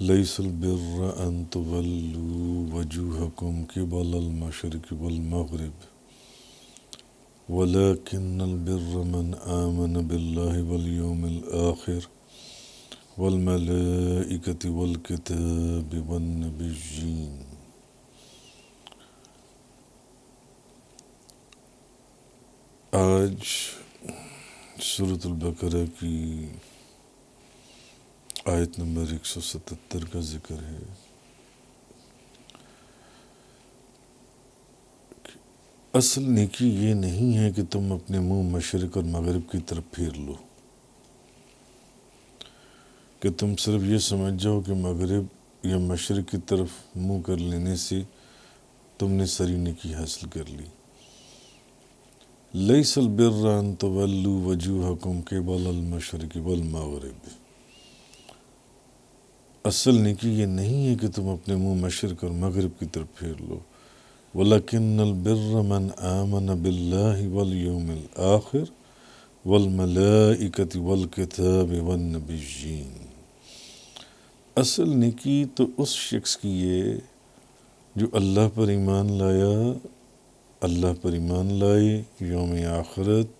ليس البر أن تولوا وجوهكم قبل المشرق والمغرب ولكن البر من آمن بالله واليوم الآخر والملائكة والكتاب والنبيين۔ آج سورۃ البقرہ کی آیت نمبر 177 کا ذکر ہے۔ اصل نیکی یہ نہیں ہے کہ تم اپنے منہ مشرق اور مغرب کی طرف پھیر لو، کہ تم صرف یہ سمجھ جاؤ کہ مغرب یا مشرق کی طرف منہ کر لینے سے تم نے سری نیکی حاصل کر لی۔ لیس البر ان تولوا وجوہکم قبل المشرق والمغرب، اصل نیکی یہ نہیں ہے کہ تم اپنے منہ مشرق اور مغرب کی طرف پھیر لو، وَلَكِنَّ الْبِرَّ مَنْ آمَنَ بِاللَّهِ وَالْيَوْمِ الْآخِرِ وَالْمَلَائِكَةِ وَالْكِتَابِ وَالنَّبِيِّينَ، اصل نیکی تو اس شخص کی ہے جو اللہ پر ایمان لایا، اللہ پر ایمان لائے، یوم آخرت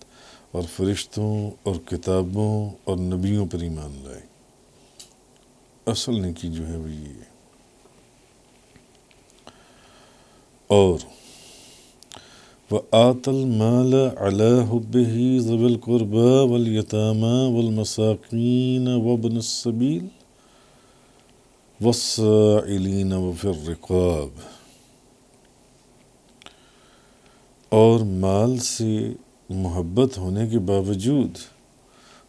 اور فرشتوں اور کتابوں اور نبیوں پر ایمان لائے۔ اصل نیکی جو ہے وہ یہ ہے۔ اور وَآتَ الْمَالَ عَلَى حُبِّهِ ذَوِي الْقُرْبَى وَالْيَتَامَى وَالْمَسَاكِينَ وَابْنِ السَّبِيلِ وَالسَّائِلِينَ وَفِي الرِّقَابِ، اور مال سے محبت ہونے کے باوجود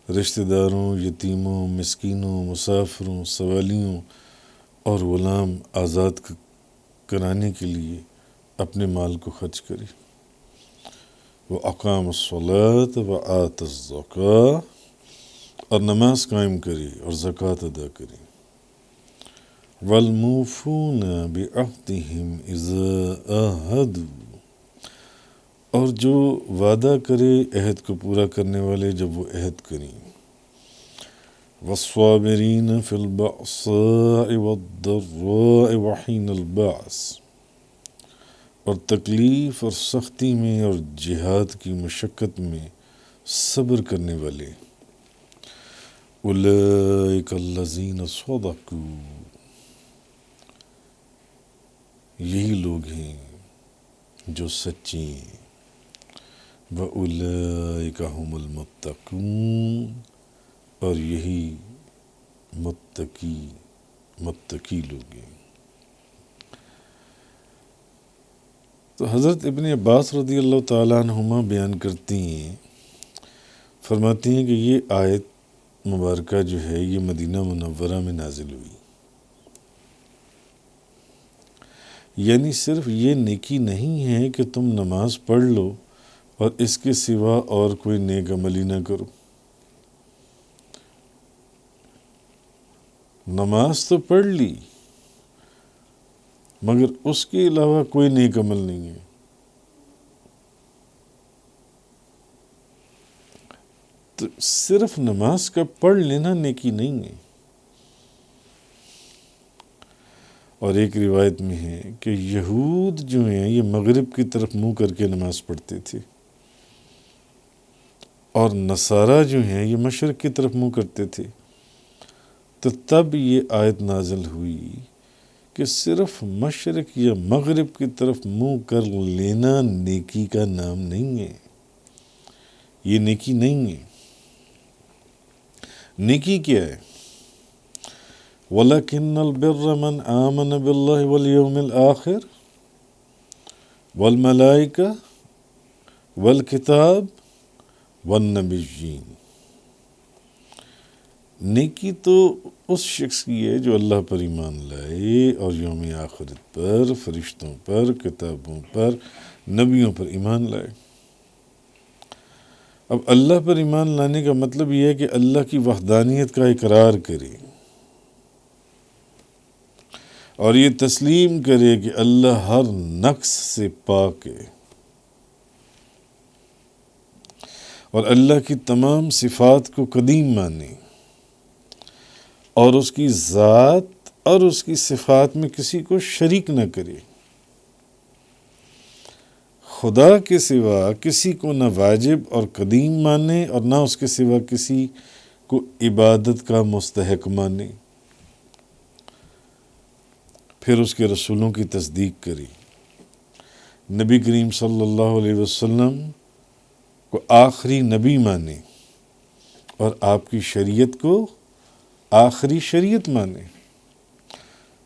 رشتہ داروں، یتیموں، مسکینوں، مسافروں، سوالیوں اور غلام آزاد کرانے کے لیے اپنے مال کو خرچ کرے۔ وَأَقَامَ الصَّلَاةَ وَآتَ الزَّكَاةَ، اور نماز قائم کرے اور زکوٰۃ ادا کرے۔ وَالْمُوفُونَ بِعَهْدِهِمْ إِذَا عَاهَدُوا، اور جو وعدہ کرے عہد کو پورا کرنے والے جب وہ عہد کریں۔ وَالصَّابِرِينَ فِي الْبَأْسَاءِ وَالضَّرَّاءِ وَحِينَ الْبَأْسِ، اور تکلیف اور سختی میں اور جہاد کی مشقت میں صبر کرنے والے۔ اولئک الذین صدقوا، یہی لوگ ہیں جو سچے ہیں۔ وَأُولَئِکَ هُمُ الْمُتَّقُونَ، اور یہی متقی لوگ ہیں۔ تو حضرت ابن عباس رضی اللہ تعالیٰ عنہما بیان کرتی ہیں، فرماتی ہیں کہ یہ آیت مبارکہ جو ہے یہ مدینہ منورہ میں نازل ہوئی۔ یعنی صرف یہ نیکی نہیں ہے کہ تم نماز پڑھ لو اور اس کے سوا اور کوئی نیک عملی نہ کرو۔ نماز تو پڑھ لی مگر اس کے علاوہ کوئی نیک عمل نہیں ہے۔ تو صرف نماز کا پڑھ لینا نیکی نہیں ہے۔ اور ایک روایت میں ہے کہ یہود جو ہیں یہ مغرب کی طرف منہ کر کے نماز پڑھتے تھے، اور نصارہ جو ہیں یہ مشرق کی طرف منہ کرتے تھے۔ تو تب یہ آیت نازل ہوئی کہ صرف مشرق یا مغرب کی طرف منہ کر لینا نیکی کا نام نہیں ہے، یہ نیکی نہیں ہے۔ نیکی کیا ہے؟ وَلَكِنَّ الْبِرَّ مَنْ آمَنَ بِاللَّهِ وَالْيَوْمِ الْآخِرِ وَالْمَلَائِكَةِ وَالْكِتَابِ وَالنَّبِيِّينَ، نیکی تو اس شخص کی ہے جو اللہ پر ایمان لائے اور یوم آخرت پر، فرشتوں پر، کتابوں پر، نبیوں پر ایمان لائے۔ اب اللہ پر ایمان لانے کا مطلب یہ ہے کہ اللہ کی وحدانیت کا اقرار کرے اور یہ تسلیم کرے کہ اللہ ہر نقص سے پاک ہے اور اللہ کی تمام صفات کو قدیم مانے اور اس کی ذات اور اس کی صفات میں کسی کو شریک نہ کرے۔ خدا کے سوا کسی کو نہ واجب اور قدیم مانے اور نہ اس کے سوا کسی کو عبادت کا مستحق مانے۔ پھر اس کے رسولوں کی تصدیق کری، نبی کریم صلی اللہ علیہ وسلم کو آخری نبی مانے اور آپ کی شریعت کو آخری شریعت مانے۔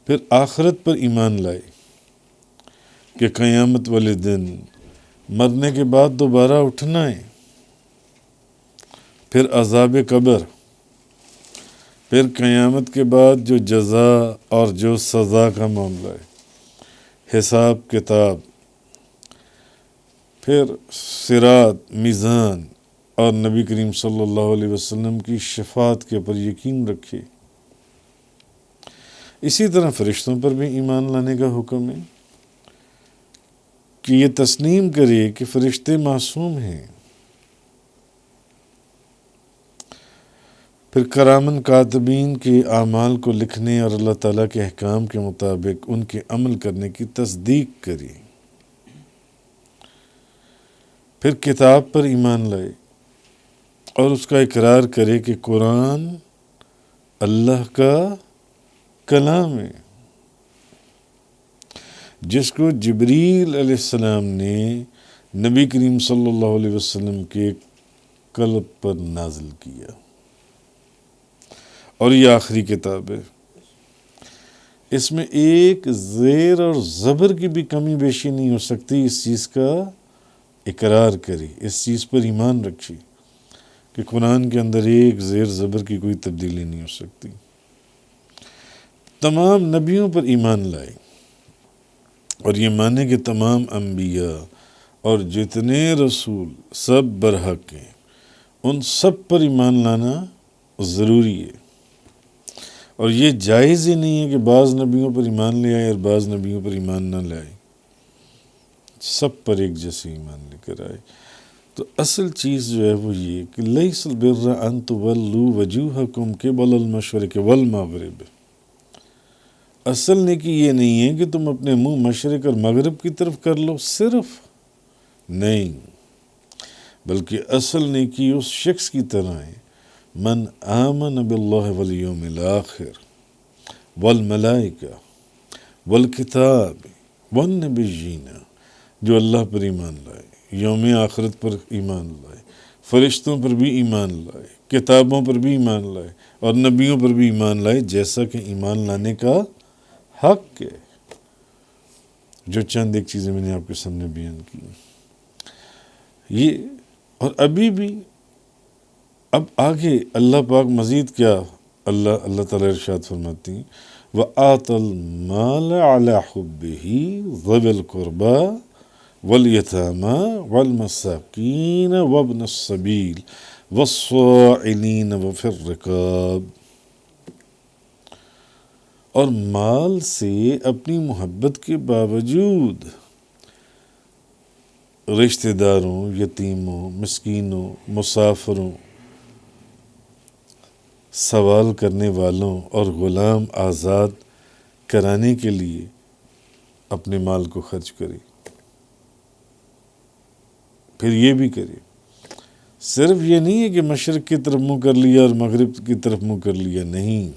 پھر آخرت پر ایمان لائے کہ قیامت والے دن مرنے کے بعد دوبارہ اٹھنا ہے۔ پھر عذاب قبر، پھر قیامت کے بعد جو جزا اور جو سزا کا معاملہ ہے، حساب کتاب، پھر صراط، میزان اور نبی کریم صلی اللہ علیہ وسلم کی شفاعت کے اوپر یقین رکھے۔ اسی طرح فرشتوں پر بھی ایمان لانے کا حکم ہے کہ یہ تسلیم کرے کہ فرشتے معصوم ہیں۔ پھر کرامن کاتبین کے اعمال کو لکھنے اور اللہ تعالیٰ کے احکام کے مطابق ان کے عمل کرنے کی تصدیق کری۔ پھر کتاب پر ایمان لائے اور اس کا اقرار کرے کہ قرآن اللہ کا کلام ہے، جس کو جبریل علیہ السلام نے نبی کریم صلی اللہ علیہ وسلم کے قلب پر نازل کیا، اور یہ آخری کتاب ہے۔ اس میں ایک زیر اور زبر کی بھی کمی بیشی نہیں ہو سکتی۔ اس چیز کا اقرار کری، اس چیز پر ایمان رکھی کہ قرآن کے اندر ایک زیر زبر کی کوئی تبدیلی نہیں ہو سکتی۔ تمام نبیوں پر ایمان لائے اور یہ مانے کہ تمام انبیاء اور جتنے رسول سب برحق ہیں، ان سب پر ایمان لانا ضروری ہے۔ اور یہ جائز ہی نہیں ہے کہ بعض نبیوں پر ایمان لے آئے اور بعض نبیوں پر ایمان نہ لائے، سب پر ایک جیسے ایمان لے کر آئے۔ تو اصل چیز جو ہے وہ یہ کہ لیس البر ان تولوا وجوہکم قبل المشرق والمغرب، اصل نیکی یہ نہیں ہے کہ تم اپنے منہ مشرق اور مغرب کی طرف کر لو صرف، نہیں، بلکہ اصل نیکی اس شخص کی طرح ہے، من آمن باللہ والیوم الآخر والملائکہ والکتاب والنبیین، جو اللہ پر ایمان لائے، یوم آخرت پر ایمان لائے، فرشتوں پر بھی ایمان لائے، کتابوں پر بھی ایمان لائے اور نبیوں پر بھی ایمان لائے، جیسا کہ ایمان لانے کا حق ہے۔ جو چند ایک چیزیں میں نے آپ کے سامنے بیان کی، یہ اور ابھی بھی اب آگے اللہ پاک مزید کیا اللہ تعالیٰ ارشاد فرماتی ہیں، وَآتَ الْمَالَ عَلَى حُبِّهِ ذَوِي الْقُرْبَى وَالْيَتَامَى وَالْمَسَاكِينَ وَابْنَ السَّبِيلِ وَالصَّاعِلِينَ وَفِي الرِّقَابِ، اور مال سے اپنی محبت کے باوجود رشتہ داروں، یتیموں، مسکینوں، مسافروں، سوال کرنے والوں اور غلام آزاد کرانے کے لیے اپنے مال کو خرچ کرے۔ پھر یہ بھی کرے، صرف یہ نہیں ہے کہ مشرق کی طرف منہ کر لیا اور مغرب کی طرف منہ کر لیا، نہیں،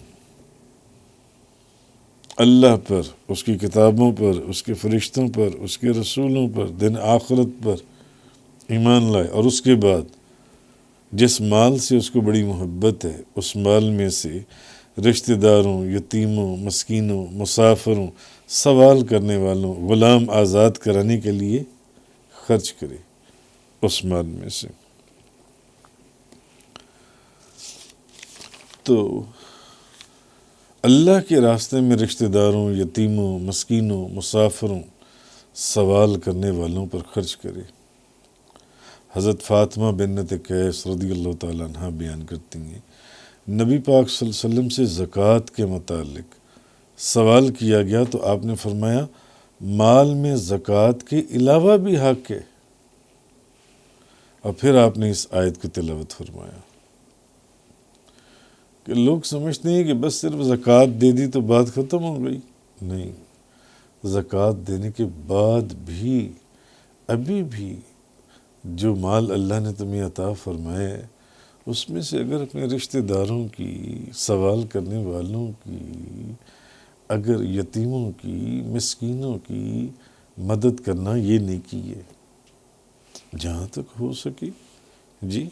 اللہ پر، اس کی کتابوں پر، اس کے فرشتوں پر، اس کے رسولوں پر، دن آخرت پر ایمان لائے، اور اس کے بعد جس مال سے اس کو بڑی محبت ہے اس مال میں سے رشتہ داروں، یتیموں، مسکینوں، مسافروں، سوال کرنے والوں، غلام آزاد کرانے کے لیے خرچ کرے اس مال میں سے۔ تو اللہ کے راستے میں رشتہ داروں، یتیموں، مسکینوں، مسافروں، سوال کرنے والوں پر خرچ کرے۔ حضرت فاطمہ بنت قیس رضی اللہ تعالیٰ عنہ بیان کرتی ہیں، نبی پاک صلی اللہ علیہ وسلم سے زکوٰۃ کے متعلق سوال کیا گیا تو آپ نے فرمایا مال میں زکوٰۃ کے علاوہ بھی حق ہے، اور پھر آپ نے اس آیت کی تلاوت فرمایا، کہ لوگ سمجھتے ہیں کہ بس صرف زکوٰۃ دے دی تو بات ختم ہو گئی. نہیں، زکوٰۃ دینے کے بعد بھی ابھی بھی جو مال اللہ نے تمہیں عطا فرمایا ہے اس میں سے اگر اپنے رشتہ داروں کی، سوال کرنے والوں کی، اگر یتیموں کی، مسکینوں کی مدد کرنا، یہ نیکی ہے جہاں تک ہو سکے. جی.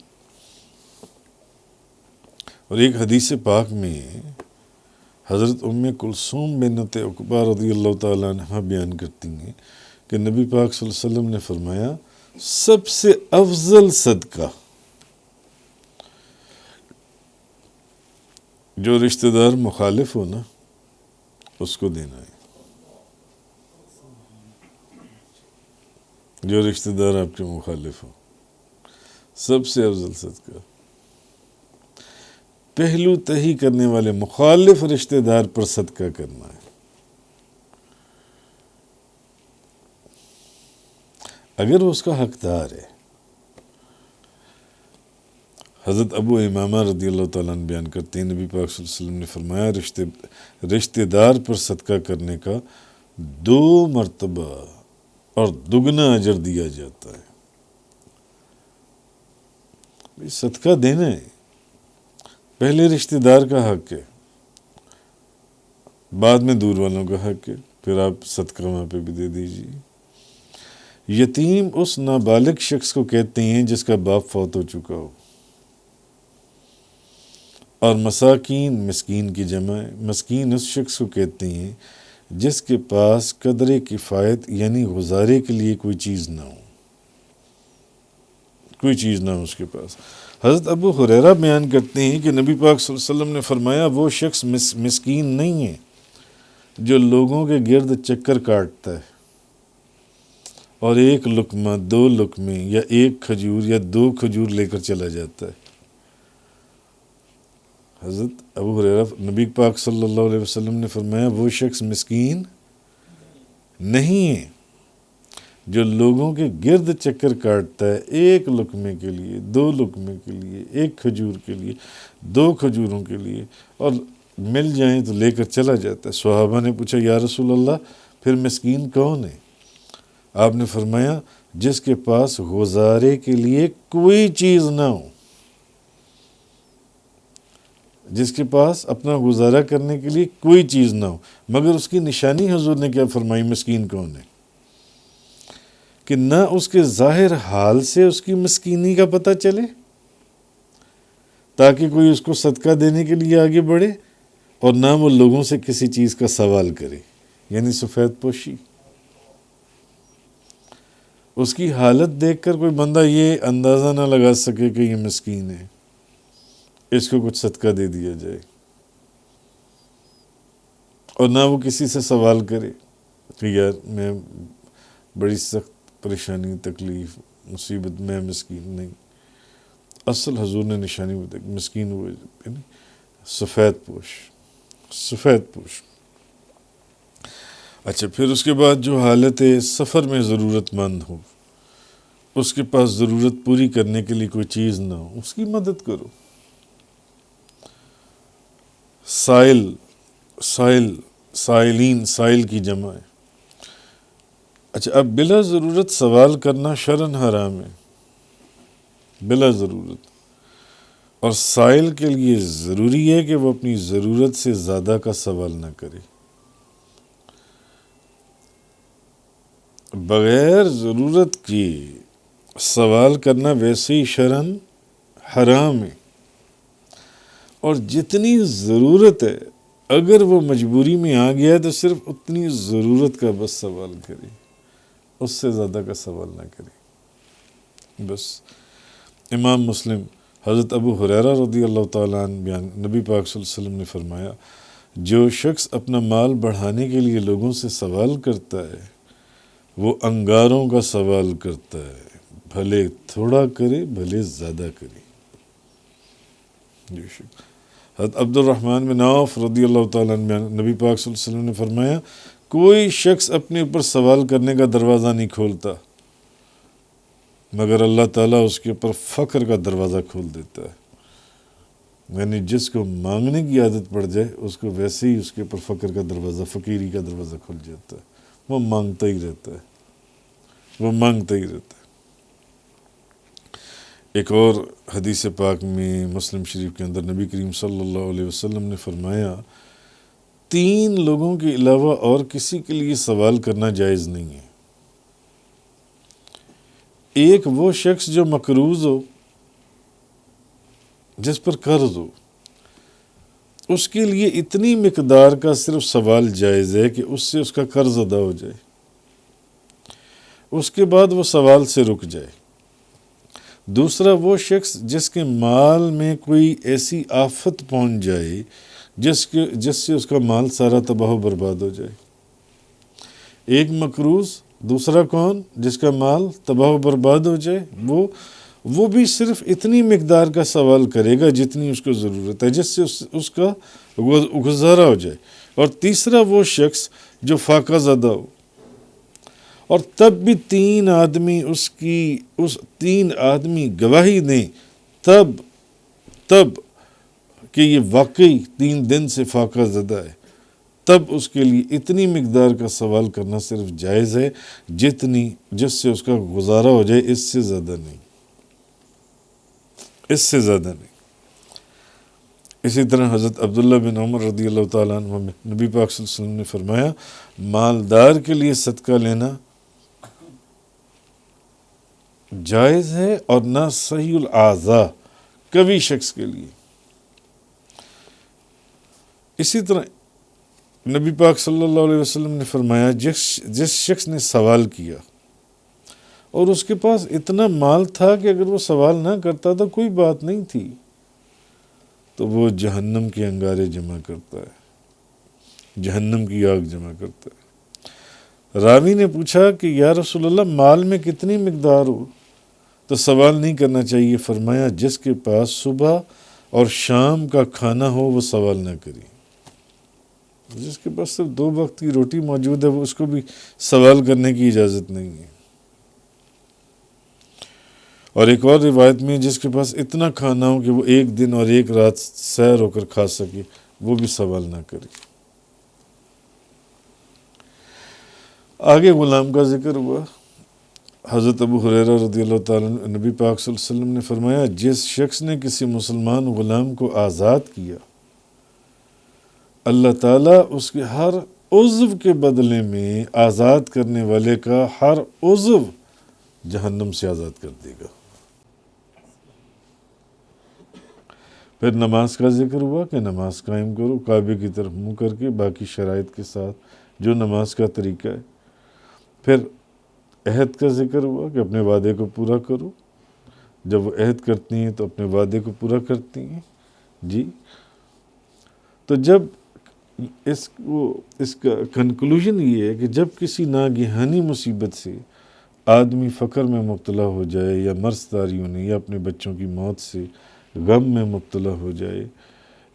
اور ایک حدیث پاک میں حضرت ام کلثوم بنت عقبہ رضی اللہ تعالیٰ عنہ بیان کرتی ہیں کہ نبی پاک صلی اللہ علیہ وسلم نے فرمایا سب سے افضل صدقہ جو رشتہ دار مخالف ہو نا اس کو دینا ہے. جو رشتہ دار آپ کے مخالف ہو، سب سے افضل صدقہ پہلو تہی کرنے والے مخالف رشتہ دار پر صدقہ کرنا ہے. اگر وہ اس کا حقدار ہے. حضرت ابو امامہ رضی اللہ تعالیٰ عنہ بیان کرتے ہیں نبی پاک صلی اللہ علیہ وسلم نے فرمایا رشتہ دار پر صدقہ کرنے کا 2 مرتبہ اور دگنا اجر دیا جاتا ہے. صدقہ دینا ہے، پہلے رشتہ دار کا حق ہے، بعد میں دور والوں کا حق ہے، پھر آپ صدقہ وہاں پہ بھی دے دیجیے. یتیم اس نابالغ شخص کو کہتے ہیں جس کا باپ فوت ہو چکا ہو. اور مساکین، مسکین کی جمع ہے. مسکین اس شخص کو کہتے ہیں جس کے پاس قدر کفایت یعنی گزارے کے لیے کوئی چیز نہ ہو، کوئی چیز نہ ہو اس کے پاس. حضرت ابو ہریرہ بیان کرتے ہیں کہ نبی پاک صلی اللہ علیہ وسلم نے فرمایا وہ شخص مسکین نہیں ہے جو لوگوں کے گرد چکر کاٹتا ہے اور 1 لقمہ 2 لقمے یا 1 کھجور یا 2 کھجور لے کر چلا جاتا ہے. حضرت ابو ہریرہ نبی پاک صلی اللہ علیہ وسلم نے فرمایا وہ شخص مسکین نہیں ہے جو لوگوں کے گرد چکر کاٹتا ہے 1 لقمے کے لیے، 2 لقمے کے لیے، 1 کھجور کے لیے، 2 کھجوروں کے لیے، اور مل جائیں تو لے کر چلا جاتا ہے. صحابہ نے پوچھا یا رسول اللہ پھر مسکین کون ہے؟ آپ نے فرمایا جس کے پاس گزارے کے لیے کوئی چیز نہ ہو، جس کے پاس اپنا گزارا کرنے کے لیے کوئی چیز نہ ہو. مگر اس کی نشانی حضور نے کیا فرمائی مسکین کون ہے؟ کہ نہ اس کے ظاہر حال سے اس کی مسکینی کا پتہ چلے تاکہ کوئی اس کو صدقہ دینے کے لیے آگے بڑھے، اور نہ وہ لوگوں سے کسی چیز کا سوال کرے، یعنی سفید پوشی. اس کی حالت دیکھ کر کوئی بندہ یہ اندازہ نہ لگا سکے کہ یہ مسکین ہے، اس کو کچھ صدقہ دے دیا جائے، اور نہ وہ کسی سے سوال کرے کہ یار میں بڑی سخت پریشانی، تکلیف، مصیبت، میں مسکین نہیں. اصل حضور نے نشانی بتائی مسکین ہوئے سفید پوش، سفید پوش. اچھا، پھر اس کے بعد جو حالت سفر میں ضرورت مند ہو، اس کے پاس ضرورت پوری کرنے کے لیے کوئی چیز نہ ہو، اس کی مدد کرو. سائلین، سائل کی جمع ہے. اچھا، اب بلا ضرورت سوال کرنا شرعاً حرام ہے، بلا ضرورت. اور سائل کے لیے ضروری ہے کہ وہ اپنی ضرورت سے زیادہ کا سوال نہ کرے. بغیر ضرورت کی سوال کرنا ویسے ہی شرعاً حرام ہے. اور جتنی ضرورت ہے اگر وہ مجبوری میں آ گیا ہے تو صرف اتنی ضرورت کا بس سوال کرے، اس سے زیادہ کا سوال نہ کرے بس. امام مسلم حضرت ابو ہریرہ رضی اللہ تعالیٰ عنہ بیان، نبی پاک صلی اللہ علیہ وسلم نے فرمایا جو شخص اپنا مال بڑھانے کے لیے لوگوں سے سوال کرتا ہے وہ انگاروں کا سوال کرتا ہے، بھلے تھوڑا کرے بھلے زیادہ کرے. حضرت عبد الرحمن بن عوف رضی اللہ تعالیٰ عنہ نبی پاک صلی اللہ علیہ وسلم نے فرمایا کوئی شخص اپنے اوپر سوال کرنے کا دروازہ نہیں کھولتا مگر اللہ تعالیٰ اس کے اوپر فقر کا دروازہ کھول دیتا ہے. یعنی جس کو مانگنے کی عادت پڑ جائے اس کو ویسے ہی اس کے اوپر فقر کا دروازہ، فقیری کا دروازہ کھل جاتا ہے، وہ مانگتا ہی رہتا ہے، وہ مانگتا ہی رہتا ہے۔ ایک اور حدیث پاک میں مسلم شریف کے اندر نبی کریم صلی اللہ علیہ وسلم نے فرمایا 3 لوگوں کے علاوہ اور کسی کے لیے سوال کرنا جائز نہیں ہے۔ ایک وہ شخص جو مقروض ہو، جس پر قرض ہو، اس کے لیے اتنی مقدار کا صرف سوال جائز ہے کہ اس سے اس کا قرض ادا ہو جائے، اس کے بعد وہ سوال سے رک جائے۔ دوسرا وہ شخص جس کے مال میں کوئی ایسی آفت پہنچ جائے جس سے اس کا مال سارا تباہ و برباد ہو جائے۔ ایک مقروض، دوسرا کون؟ جس کا مال تباہ و برباد ہو جائے، وہ بھی صرف اتنی مقدار کا سوال کرے گا جتنی اس کو ضرورت ہے، جس سے اس کا گزارا ہو جائے۔ اور تیسرا وہ شخص جو فاقہ زدہ ہو، اور تب بھی 3 آدمی گواہی دیں تب کہ یہ واقعی 3 دن سے فاقہ زدہ ہے، تب اس کے لیے اتنی مقدار کا سوال کرنا صرف جائز ہے جس سے اس کا گزارا ہو جائے، اس سے زیادہ نہیں، اس سے زیادہ نہیں۔ اسی طرح حضرت عبداللہ بن عمر رضی اللہ تعالیٰ عنہ میں نبی پاک صلی اللہ علیہ وسلم نے فرمایا مالدار کے لیے صدقہ لینا جائز ہے اور نہ صحیح الاعضاء کبھی شخص کے لیے۔ اسی طرح نبی پاک صلی اللہ علیہ وسلم نے فرمایا جس شخص نے سوال کیا اور اس کے پاس اتنا مال تھا کہ اگر وہ سوال نہ کرتا تو کوئی بات نہیں تھی، تو وہ جہنم کے انگارے جمع کرتا ہے، جہنم کی آگ جمع کرتا ہے۔ راوی نے پوچھا کہ یا رسول اللہ مال میں کتنی مقدار ہو تو سوال نہیں کرنا چاہیے؟ فرمایا جس کے پاس صبح اور شام کا کھانا ہو وہ سوال نہ کرے، جس کے پاس صرف 2 وقت کی روٹی موجود ہے وہ اس کو بھی سوال کرنے کی اجازت نہیں ہے۔ اور ایک اور روایت میں جس کے پاس اتنا کھانا ہو کہ وہ 1 دن اور 1 رات سیر ہو کر کھا سکے وہ بھی سوال نہ کرے۔ آگے غلام کا ذکر ہوا۔ حضرت ابو ہریرہ رضی اللہ تعالیٰ عنہ نبی پاک صلی اللہ علیہ وسلم نے فرمایا جس شخص نے کسی مسلمان غلام کو آزاد کیا اللہ تعالیٰ اس کے ہر عضو کے بدلے میں آزاد کرنے والے کا ہر عضو جہنم سے آزاد کر دے گا۔ پھر نماز کا ذکر ہوا کہ نماز قائم کرو کعبے کی طرف منہ کر کے، باقی شرائط کے ساتھ جو نماز کا طریقہ ہے۔ پھر عہد کا ذکر ہوا کہ اپنے وعدے کو پورا کرو، جب وہ عہد کرتی ہیں تو اپنے وعدے کو پورا کرتی ہیں۔ جی تو جب اس کا کنکلوژن یہ ہے کہ جب کسی ناگہانی مصیبت سے آدمی فقر میں مبتلا ہو جائے یا مرض داری ہونے یا اپنے بچوں کی موت سے غم میں مبتلا ہو جائے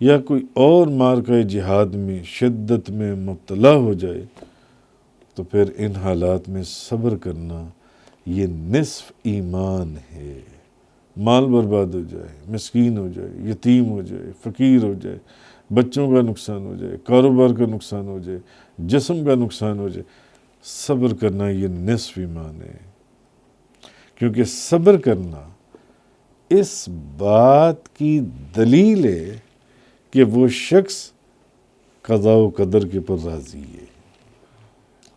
یا کوئی اور معرکہ جہاد میں شدت میں مبتلا ہو جائے تو پھر ان حالات میں صبر کرنا یہ نصف ایمان ہے۔ مال برباد ہو جائے، مسکین ہو جائے، یتیم ہو جائے، فقیر ہو جائے، بچوں کا نقصان ہو جائے، کاروبار کا نقصان ہو جائے، جسم کا نقصان ہو جائے، صبر کرنا یہ نصف ایمان ہے۔ کیونکہ صبر کرنا اس بات کی دلیل ہے کہ وہ شخص قضاء و قدر کے پر راضی ہے،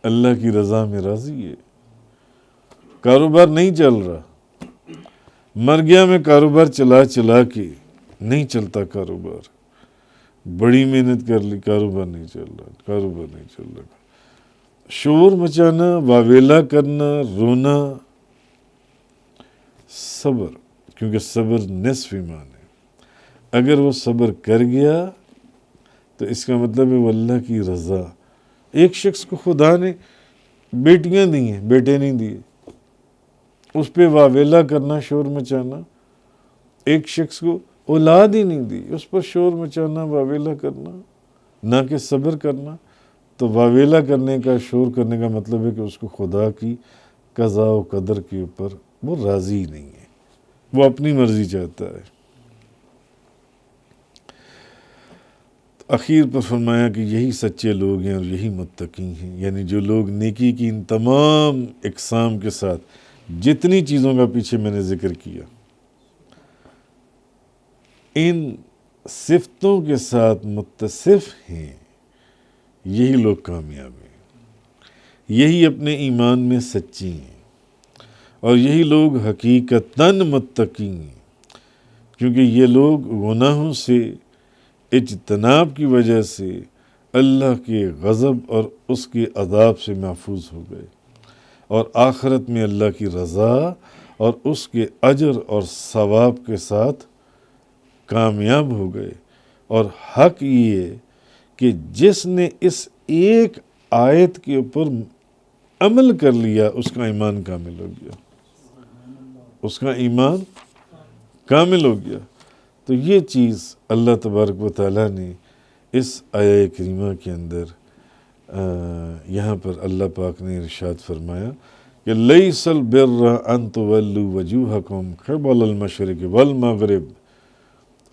اللہ کی رضا میں راضی ہے۔ کاروبار نہیں چل رہا، مر گیا میں کاروبار چلا کے نہیں چلتا، کاروبار بڑی محنت کر لی، کاروبار نہیں چل رہا، شور مچانا، واویلا کرنا، رونا، صبر، کیونکہ صبر نصف ایمان ہے۔ اگر وہ صبر کر گیا تو اس کا مطلب ہے وہ اللہ کی رضا۔ ایک شخص کو خدا نے بیٹیاں دی ہیں، بیٹے نہیں دیے، اس پہ واویلا کرنا، شور مچانا۔ ایک شخص کو اولاد ہی نہیں دی، اس پر شور مچانا، واویلا کرنا، نہ کہ صبر کرنا۔ تو واویلا کرنے کا، شور کرنے کا مطلب ہے کہ اس کو خدا کی قضاء و قدر کے اوپر وہ راضی نہیں ہے، وہ اپنی مرضی چاہتا ہے۔ اخیر پر فرمایا کہ یہی سچے لوگ ہیں اور یہی متقی ہیں، یعنی جو لوگ نیکی کی ان تمام اقسام کے ساتھ جتنی چیزوں کا پیچھے میں نے ذکر کیا، ان صفتوں کے ساتھ متصف ہیں، یہی لوگ کامیاب ہیں، یہی اپنے ایمان میں سچی ہیں، اور یہی لوگ حقیقتاً متقی ہیں، کیونکہ یہ لوگ گناہوں سے اجتناب کی وجہ سے اللہ کے غضب اور اس کے عذاب سے محفوظ ہو گئے، اور آخرت میں اللہ کی رضا اور اس کے اجر اور ثواب کے ساتھ کامیاب ہو گئے۔ اور حق یہ کہ جس نے اس ایک آیت کے اوپر عمل کر لیا اس کا ایمان کامل ہو گیا، اس کا ایمان کامل ہو گیا۔ تو یہ چیز اللہ تبارک و تعالیٰ نے اس آیہ کریمہ کے اندر یہاں پر اللہ پاک نے ارشاد فرمایا کہ لیس البر ان تولوا وجوہکم قبل المشرق والمغرب،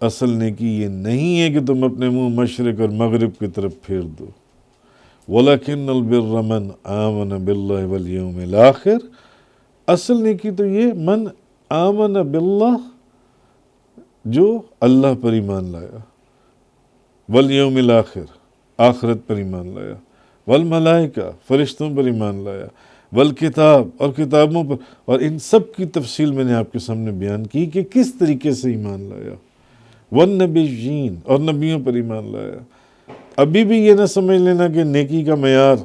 اصل نیکی یہ نہیں ہے کہ تم اپنے منہ مشرق اور مغرب کی طرف پھیر دو، ولیکن البر من آمن باللہ والیوم الآخر، اصل نیکی تو یہ من آمن باللہ، جو اللہ پر ایمان لایا، والیوم الآخر، آخرت پر ایمان لایا، والملائکہ، فرشتوں پر ایمان لایا، والکتاب، اور کتابوں پر، اور ان سب کی تفصیل میں نے آپ کے سامنے بیان کی کہ کس طریقے سے ایمان لایا، والنبیین، اور نبیوں پر ایمان لایا۔ ابھی بھی یہ نہ سمجھ لینا کہ نیکی کا معیار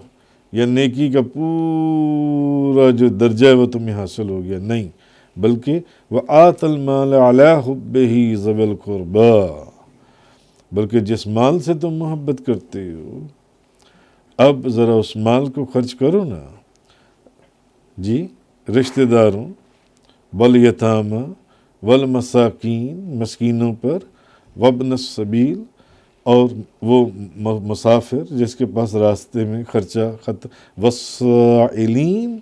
یا نیکی کا پورا جو درجہ ہے وہ تمہیں حاصل ہو گیا، نہیں، بلکہ وَآتَ الْمَالَ عَلَىٰ حُبِّهِ ذَوِي الْقُرْبَىٰ، بلکہ جس مال سے تم محبت کرتے ہو اب ذرا اس مال کو خرچ کرو نا، جی، رشتہ داروں، والیتامى والمساکین، مسکینوں پر، وابن السبیل، اور وہ مسافر جس کے پاس راستے میں خرچہ والسائلین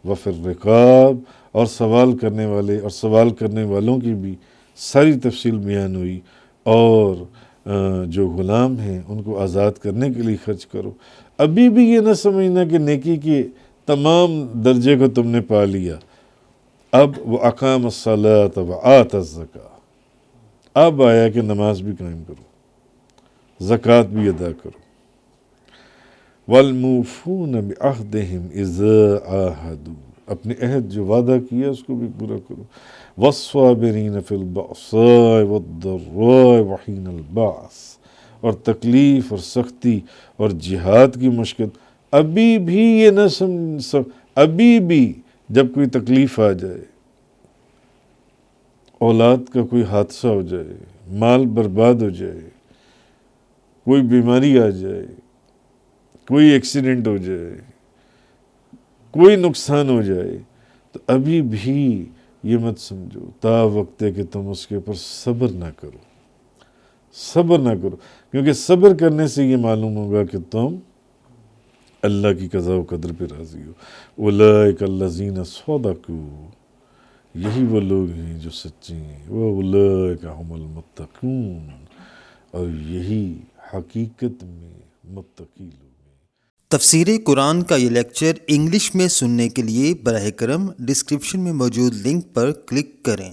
وفی الرقاب، اور سوال کرنے والے اور سوال کرنے والوں کی بھی ساری تفصیل بیان ہوئی، اور جو غلام ہیں ان کو آزاد کرنے کے لیے خرچ کرو۔ ابھی بھی یہ نہ سمجھنا کہ نیکی کے تمام درجے کو تم نے پا لیا، اب وَأَقَامَ الصَّلَاةَ وَآتَ الزَّكَاةَ، اب آیا کہ نماز بھی قائم کرو، زکوٰۃ بھی ادا کرو، وَالْمُوفُونَ بِعَهْدِهِمْ إِذَا عَاهَدُوا، اپنے عہد جو وعدہ کیا اس کو بھی پورا کرو، وَالصَّابِرِينَ فِي الْبَأْسَاءِ وَالضَّرَّاءِ وَحِينَ الْبَعْثِ، اور تکلیف اور سختی اور جہاد کی مشقت، ابھی بھی یہ نہ ابھی بھی جب کوئی تکلیف آ جائے، اولاد کا کوئی حادثہ ہو جائے، مال برباد ہو جائے، کوئی بیماری آ جائے، کوئی ایکسیڈنٹ ہو جائے، کوئی نقصان ہو جائے، تو ابھی بھی یہ مت سمجھو تا وقت ہے کہ تم اس کے اوپر صبر نہ کرو، صبر نہ کرو، کیونکہ صبر کرنے سے یہ معلوم ہوگا کہ تم اللہ کی قضاء و قدر پہ راضی ہو۔ اولئک الذین صدقوا، یہی وہ لوگ ہیں جو سچے ہیں، واولئک ھم المتقون، اور یہی حقیقت میں متقی لوگ ہیں۔ تفسیر قرآن کا یہ لیکچر انگلش میں سننے کے لیے براہ کرم ڈسکرپشن میں موجود لنک پر کلک کریں۔